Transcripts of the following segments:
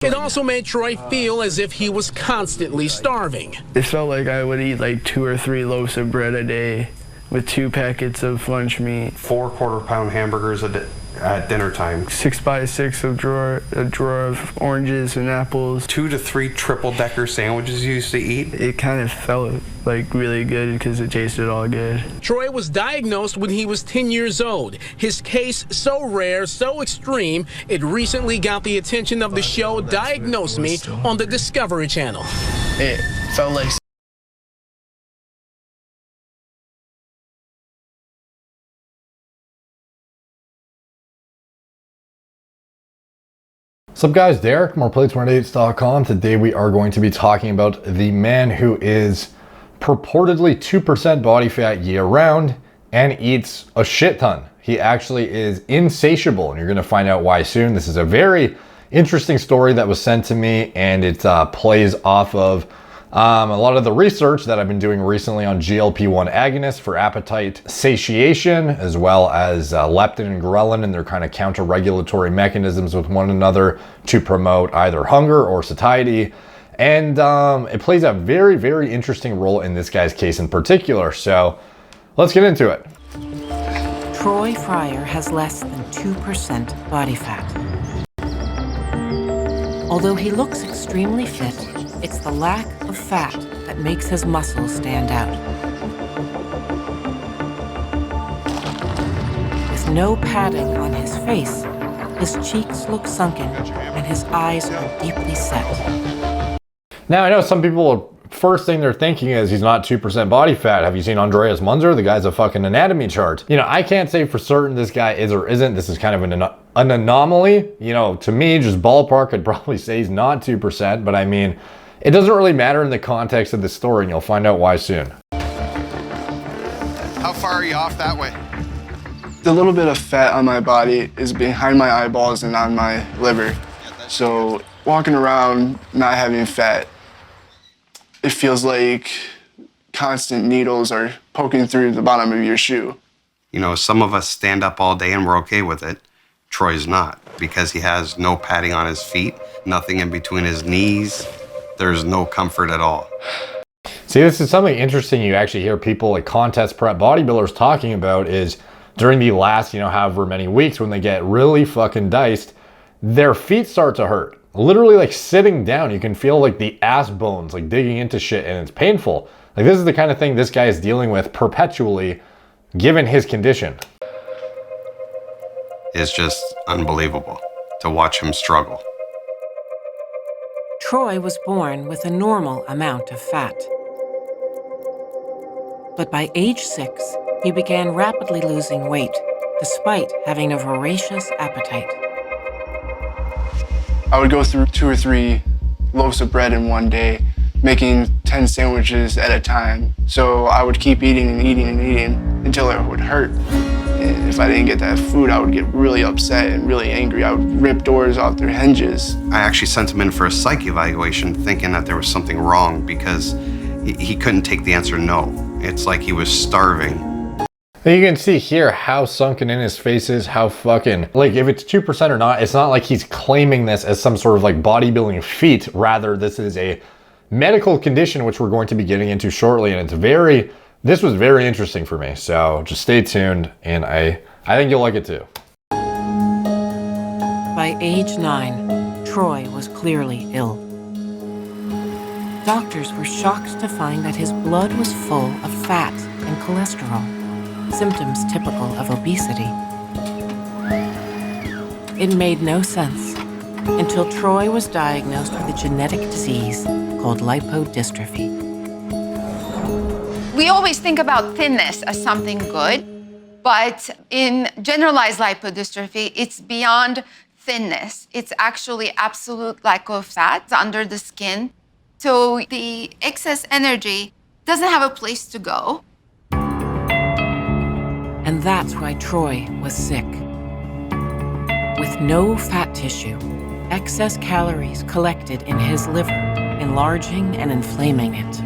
It also made Troy feel as if he was constantly starving. It felt like I would eat like 2 or 3 loaves of bread a day with 2 packets of lunch meat. 4 quarter-pound hamburgers at dinner time. 6 by 6 of a drawer of oranges and apples. 2 to 3 triple-decker sandwiches you used to eat. It kind of felt like really good because it tasted all good. Troy was diagnosed when he was 10 years old. His case so rare, so extreme, it recently got the attention of the show Diagnose Me on the Discovery Channel. It felt like What's up guys, Derek, moreplay28.com. Today we are going to be talking about the man who is purportedly 2% body fat year round and eats a shit ton. He actually is insatiable, and you're gonna find out why soon. This is a very interesting story that was sent to me, and it plays off of a lot of the research that I've been doing recently on GLP-1 agonists for appetite satiation, as well as leptin and ghrelin and their kind of counter-regulatory mechanisms with one another to promote either hunger or satiety. And it plays a very, very interesting role in this guy's case in particular. So let's get into it. Troy Fryer has less than 2% body fat. Although he looks extremely fit, it's the lack of fat that makes his muscles stand out. With no padding on his face, his cheeks look sunken and his eyes are deeply set. Now, I know some people, first thing they're thinking is he's not 2% body fat. Have you seen Andreas Munzer? The guy's a fucking anatomy chart. You know, I can't say for certain this guy is or isn't. This is kind of an anomaly. You know, to me, just ballpark, I'd probably say he's not 2%, but I mean, it doesn't really matter in the context of the story, and you'll find out why soon. How far are you off that way? the little bit of fat on my body is behind my eyeballs and on my liver. So walking around not having fat, it feels like constant needles are poking through the bottom of your shoe. You know, some of us stand up all day and we're okay with it. Troy's not, because he has no padding on his feet, nothing in between his knees. There's no comfort at all. See, this is something interesting you actually hear people like contest prep bodybuilders talking about is during the last, however many weeks when they get really fucking diced, their feet start to hurt. Literally like sitting down, you can feel like the ass bones like digging into shit and it's painful. Like this is the kind of thing this guy is dealing with perpetually given his condition. It's just unbelievable to watch him struggle. Troy was born with a normal amount of fat. But by age 6, he began rapidly losing weight, despite having a voracious appetite. I would go through 2 or 3 loaves of bread in one day, making 10 sandwiches at a time. So I would keep eating and eating and eating until it would hurt. And if I didn't get that food, I would get really upset and really angry. I would rip doors off their hinges. I actually sent him in for a psych evaluation thinking that there was something wrong because he couldn't take the answer no. It's like he was starving. You can see here how sunken in his face is, how fucking, like if it's 2% or not, it's not like he's claiming this as some sort of like bodybuilding feat. Rather, this is a medical condition, which we're going to be getting into shortly. And this was very interesting for me. So just stay tuned and I think you'll like it too. By age 9, Troy was clearly ill. Doctors were shocked to find that his blood was full of fat and cholesterol, symptoms typical of obesity. It made no sense until Troy was diagnosed with a genetic disease called lipodystrophy. We always think about thinness as something good, but in generalized lipodystrophy, it's beyond thinness. It's actually absolute lack of fat under the skin. So the excess energy doesn't have a place to go. And that's why Troy was sick. With no fat tissue, excess calories collected in his liver, enlarging and inflaming it.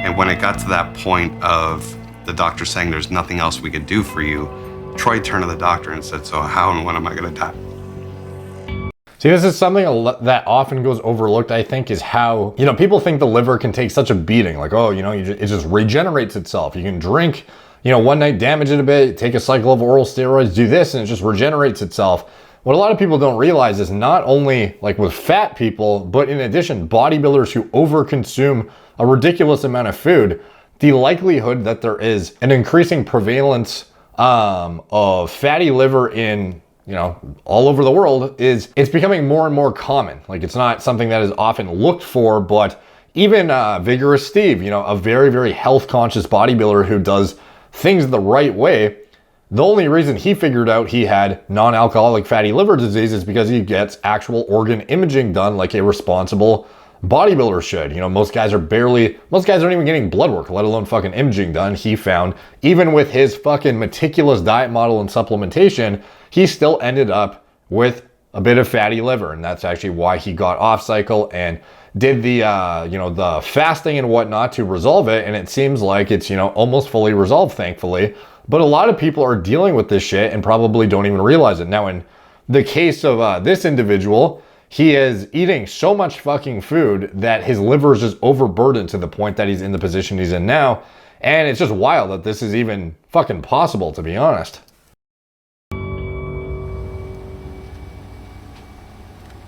And when it got to that point of the doctor saying there's nothing else we could do for you, Troy turned to the doctor and said, so how and when am I gonna die? See, this is something that often goes overlooked, I think, is how, people think the liver can take such a beating. Like, oh, it just regenerates itself. You can drink, one night, damage it a bit, take a cycle of oral steroids, do this, and it just regenerates itself. What a lot of people don't realize is not only like with fat people, but in addition, bodybuilders who overconsume a ridiculous amount of food, the likelihood that there is an increasing prevalence of fatty liver in all over the world it's becoming more and more common. Like, it's not something that is often looked for, but even Vigorous Steve, a very, very health conscious bodybuilder who does things the right way, the only reason he figured out he had non-alcoholic fatty liver disease is because he gets actual organ imaging done like a responsible bodybuilder should. Most guys aren't even getting blood work, let alone fucking imaging done. He found, even with his fucking meticulous diet model and supplementation, he still ended up with a bit of fatty liver. And that's actually why he got off cycle and did the, the fasting and whatnot to resolve it. And it seems like it's, almost fully resolved, thankfully. But a lot of people are dealing with this shit and probably don't even realize it. Now, in the case of this individual, he is eating so much fucking food that his liver is just overburdened to the point that he's in the position he's in now. And it's just wild that this is even fucking possible, to be honest.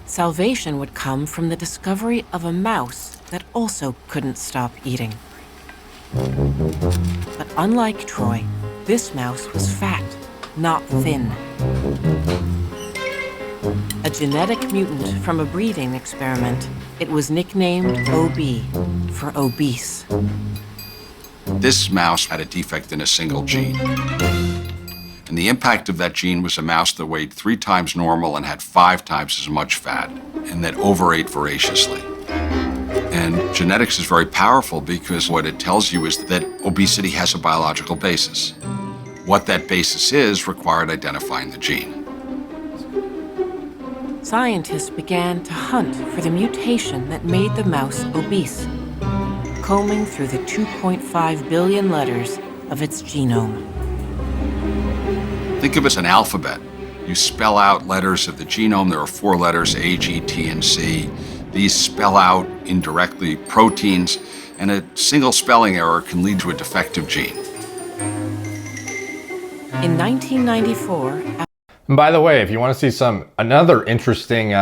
Salvation would come from the discovery of a mouse that also couldn't stop eating. But unlike Troy, this mouse was fat, not thin. A genetic mutant from a breeding experiment, it was nicknamed OB for obese. This mouse had a defect in a single gene. And the impact of that gene was a mouse that weighed 3 times normal and had 5 times as much fat, and that overate voraciously. And genetics is very powerful because what it tells you is that obesity has a biological basis. What that basis is required identifying the gene. Scientists began to hunt for the mutation that made the mouse obese, combing through the 2.5 billion letters of its genome. Think of it as an alphabet. You spell out letters of the genome. There are 4 letters, A, G, T, and C. These spell out indirectly proteins, and a single spelling error can lead to a defective gene. In 1994, And by the way, if you want to see another interesting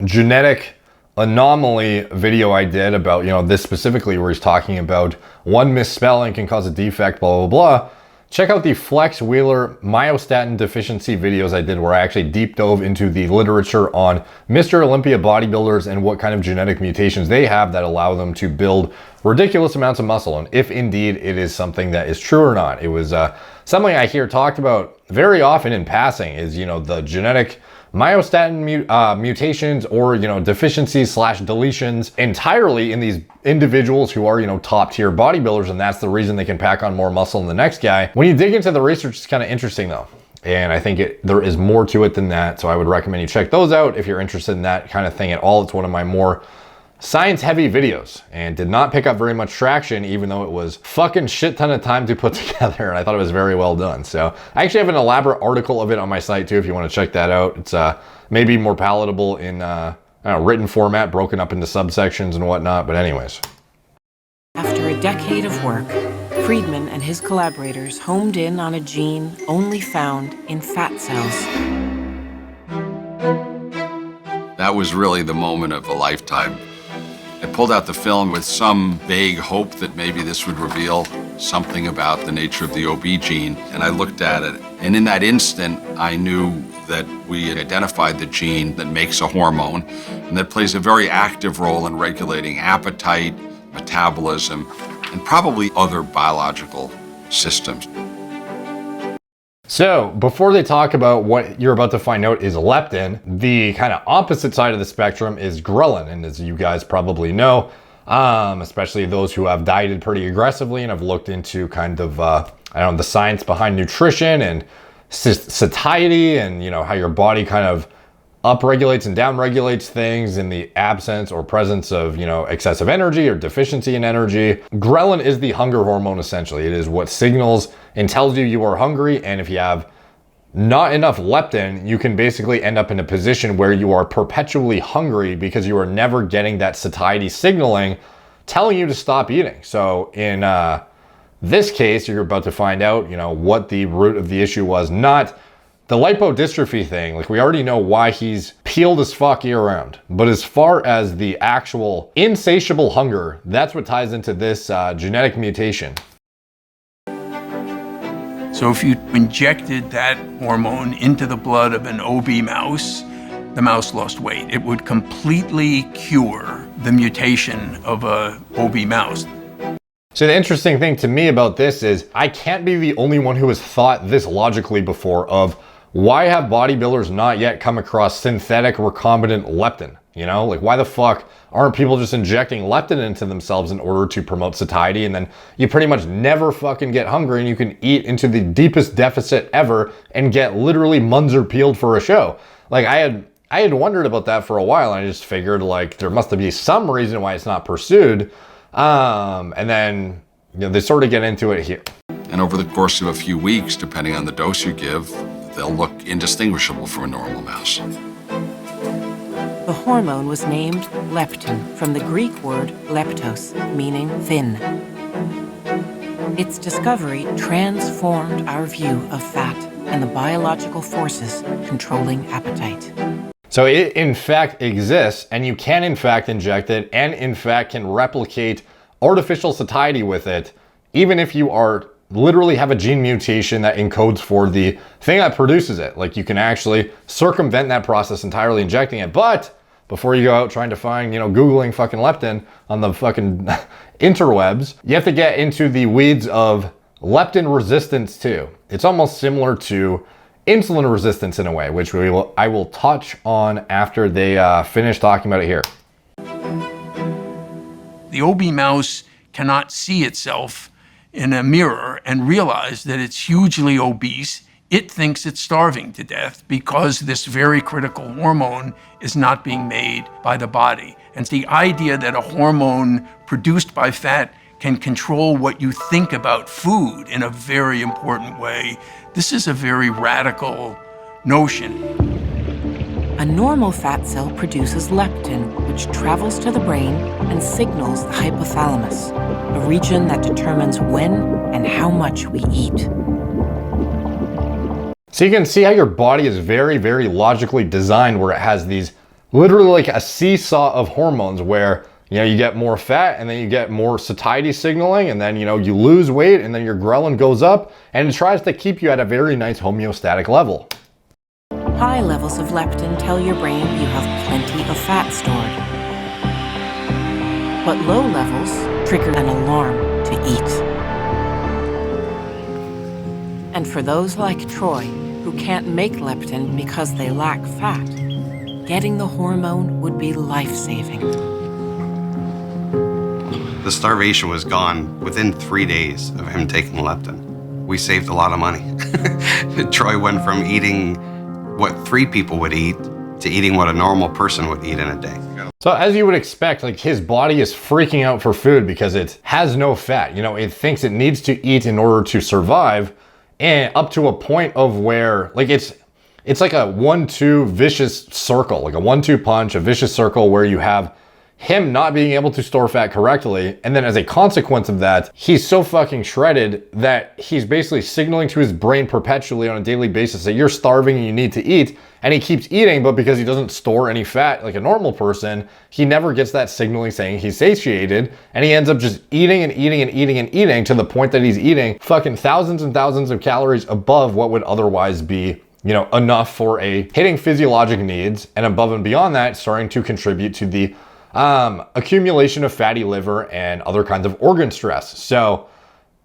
genetic anomaly video I did about, this specifically, where he's talking about one misspelling can cause a defect, blah, blah, blah, check out the Flex Wheeler myostatin deficiency videos I did, where I actually deep dove into the literature on Mr. Olympia bodybuilders and what kind of genetic mutations they have that allow them to build ridiculous amounts of muscle, and if indeed it is something that is true or not. It was something I hear talked about very often in passing is, the genetic myostatin mutations or, deficiencies / deletions entirely in these individuals who are, top tier bodybuilders. And that's the reason they can pack on more muscle than the next guy. When you dig into the research, it's kind of interesting though. And I think there is more to it than that. So I would recommend you check those out if you're interested in that kind of thing at all. It's one of my more science heavy videos and did not pick up very much traction, even though it was fucking shit ton of time to put together, and I thought it was very well done. So I actually have an elaborate article of it on my site too if you want to check that out. It's maybe more palatable in written format, broken up into subsections and whatnot, but anyways. after a decade of work, Friedman and his collaborators homed in on a gene only found in fat cells. That was really the moment of a lifetime. I pulled out the film with some vague hope that maybe this would reveal something about the nature of the OB gene, and I looked at it. And in that instant, I knew that we had identified the gene that makes a hormone and that plays a very active role in regulating appetite, metabolism, and probably other biological systems. So before they talk about what you're about to find out is leptin, the kind of opposite side of the spectrum is ghrelin. And as you guys probably know, especially those who have dieted pretty aggressively and have looked into kind of, the science behind nutrition and satiety and, how your body kind of upregulates and downregulates things in the absence or presence of, excessive energy or deficiency in energy. Ghrelin is the hunger hormone, essentially. It is what signals and tells you you are hungry, and if you have not enough leptin, you can basically end up in a position where you are perpetually hungry because you are never getting that satiety signaling telling you to stop eating. So in this case, you're about to find out, what the root of the issue was. Not the lipodystrophy thing. Like, we already know why he's peeled as fuck year round. But as far as the actual insatiable hunger, that's what ties into this genetic mutation. So if you injected that hormone into the blood of an OB mouse, the mouse lost weight. It would completely cure the mutation of a OB mouse. So the interesting thing to me about this is I can't be the only one who has thought this logically before of why have bodybuilders not yet come across synthetic recombinant leptin? Like, why the fuck aren't people just injecting leptin into themselves in order to promote satiety? And then you pretty much never fucking get hungry and you can eat into the deepest deficit ever and get literally Munzer peeled for a show. Like, I had wondered about that for a while, and I just figured like there must be some reason why it's not pursued. And then they sort of get into it here. And over the course of a few weeks, depending on the dose you give, they'll look indistinguishable from a normal mouse. The hormone was named leptin from the Greek word leptos, meaning thin. Its discovery transformed our view of fat and the biological forces controlling appetite. So it in fact exists, and you can in fact inject it, and in fact can replicate artificial satiety with it, even if you are literally have a gene mutation that encodes for the thing that produces it. Like, you can actually circumvent that process entirely injecting it. But before you go out trying to find, Googling fucking leptin on the fucking interwebs, you have to get into the weeds of leptin resistance too. It's almost similar to insulin resistance in a way, which I will touch on after they finish talking about it here. The OB mouse cannot see itself in a mirror and realize that it's hugely obese. It thinks it's starving to death because this very critical hormone is not being made by the body. And the idea that a hormone produced by fat can control what you think about food in a very important way, this is a very radical notion. A normal fat cell produces leptin, which travels to the brain and signals the hypothalamus, a region that determines when and how much we eat. So you can see how your body is very, very logically designed, where it has these literally like a seesaw of hormones where, you get more fat and then you get more satiety signaling, and then, you lose weight and then your ghrelin goes up, and it tries to keep you at a very nice homeostatic level. High levels of leptin tell your brain you have plenty of fat stored. But low levels trigger an alarm to eat. And for those like Troy, who can't make leptin because they lack fat, getting the hormone would be life-saving. The starvation was gone within 3 days of him taking leptin. We saved a lot of money. Troy went from eating what 3 people would eat to eating what a normal person would eat in a day. So as you would expect, like, his body is freaking out for food because it has no fat. It thinks it needs to eat in order to survive, and up to a point of where, like, it's like a 1-2 vicious circle, like a 1-2 punch, a vicious circle where you have him not being able to store fat correctly, and then as a consequence of that, he's so fucking shredded that he's basically signaling to his brain perpetually on a daily basis that you're starving and you need to eat, and he keeps eating, but because he doesn't store any fat like a normal person, he never gets that signaling saying he's satiated, and he ends up just eating and eating and eating and eating to the point that he's eating fucking thousands and thousands of calories above what would otherwise be, enough for a hitting physiologic needs, and above and beyond that, starting to contribute to the accumulation of fatty liver and other kinds of organ stress. So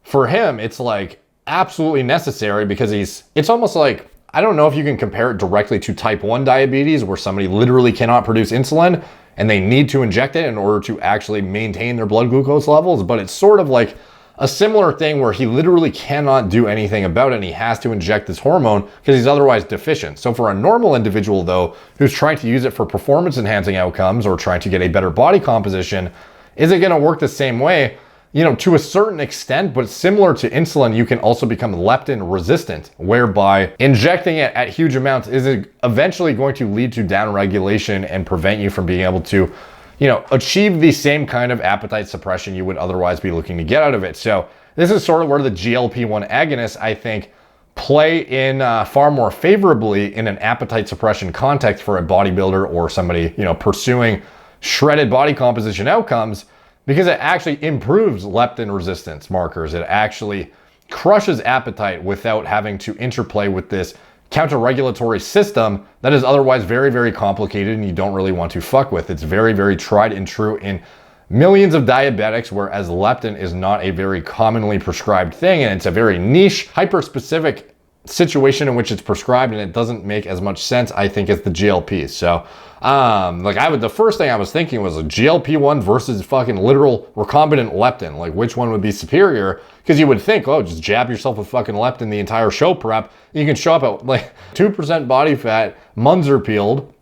for him, it's like absolutely necessary because it's almost like, I don't know if you can compare it directly to type 1 diabetes, where somebody literally cannot produce insulin and they need to inject it in order to actually maintain their blood glucose levels. But it's sort of like a similar thing where he literally cannot do anything about it, and he has to inject this hormone because he's otherwise deficient. So for a normal individual though, who's trying to use it for performance enhancing outcomes or trying to get a better body composition, is it going to work the same way? you know, to a certain extent, but similar to insulin, you can also become leptin resistant, whereby injecting it at huge amounts is eventually going to lead to downregulation and prevent you from being able to, you know, achieve the same kind of appetite suppression you would otherwise be looking to get out of it. So this is sort of where the GLP-1 agonists, I think, play in far more favorably in an appetite suppression context for a bodybuilder or somebody, you know, pursuing shredded body composition outcomes, because it actually improves leptin resistance markers. It actually crushes appetite without having to interplay with this counter-regulatory system that is otherwise very, very complicated and you don't really want to fuck with. It's very, very tried and true in millions of diabetics, whereas leptin is not a very commonly prescribed thing, and it's a very niche, hyper-specific situation in which it's prescribed, and it doesn't make as much sense, I think, as the GLPs. So the first thing I was thinking was a GLP-1 versus fucking literal recombinant leptin. Like, which one would be superior? Because you would think, oh, just jab yourself with fucking leptin the entire show prep. You can show up at like 2% body fat, Munzer peeled,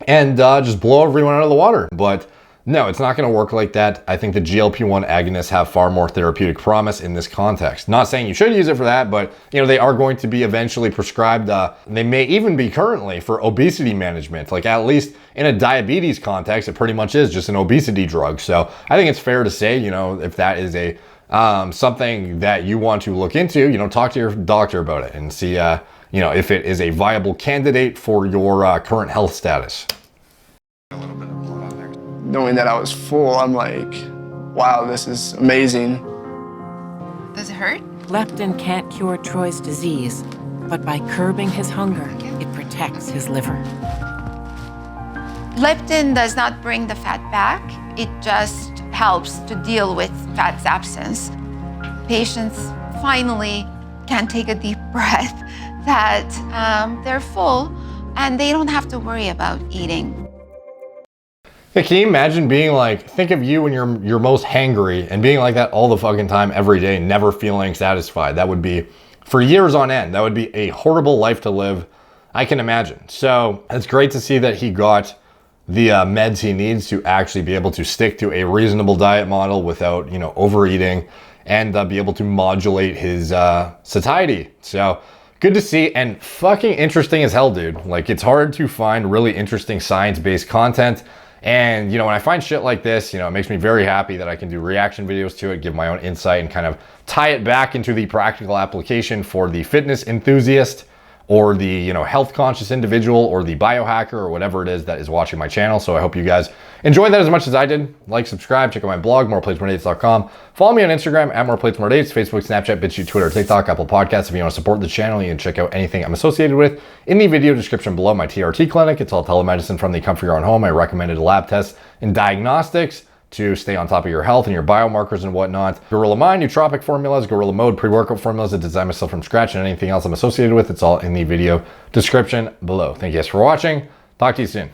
and just blow everyone out of the water. But no, it's not going to work like that. I think the GLP-1 agonists have far more therapeutic promise in this context. Not saying you should use it for that, but you know, they are going to be eventually prescribed. They may even be currently for obesity management. Like, at least in a diabetes context, it pretty much is just an obesity drug. So I think it's fair to say, you know, if that is a something that you want to look into, you know, talk to your doctor about it and see, you know, if it is a viable candidate for your current health status. Knowing that I was full, I'm like, wow, this is amazing. Does it hurt? Leptin can't cure Troy's disease, but by curbing his hunger, it protects his liver. Leptin does not bring the fat back. It just helps to deal with fat's absence. Patients finally can take a deep breath that they're full and they don't have to worry about eating. Hey, can you imagine being like, think of you when you're most hangry and being like that all the fucking time, every day, never feeling satisfied? That would be, for years on end, that would be a horrible life to live. I can imagine. So it's great to see that he got the meds he needs to actually be able to stick to a reasonable diet model without, you know, overeating, and be able to modulate his satiety. So good to see, and fucking interesting as hell, dude. Like, it's hard to find really interesting science-based content. And, you know, when I find shit like this, you know, it makes me very happy that I can do reaction videos to it, give my own insight, and kind of tie it back into the practical application for the fitness enthusiast or the, you know, health conscious individual or the biohacker or whatever it is that is watching my channel. So I hope you guys enjoyed that as much as I did. Like, subscribe, check out my blog, moreplatesmoredates.com. Follow me on Instagram at moreplatesmoredates, Facebook, Snapchat, BitChute, Twitter, TikTok, Apple Podcasts. If you want to support the channel, you can check out anything I'm associated with in the video description below. My TRT clinic, it's all telemedicine from the comfort of your own home. I recommended lab tests and diagnostics to stay on top of your health and your biomarkers and whatnot. Gorilla Mind, nootropic formulas, Gorilla Mode, pre-workout formulas that design myself from scratch, and anything else I'm associated with, it's all in the video description below. Thank you guys for watching. Talk to you soon.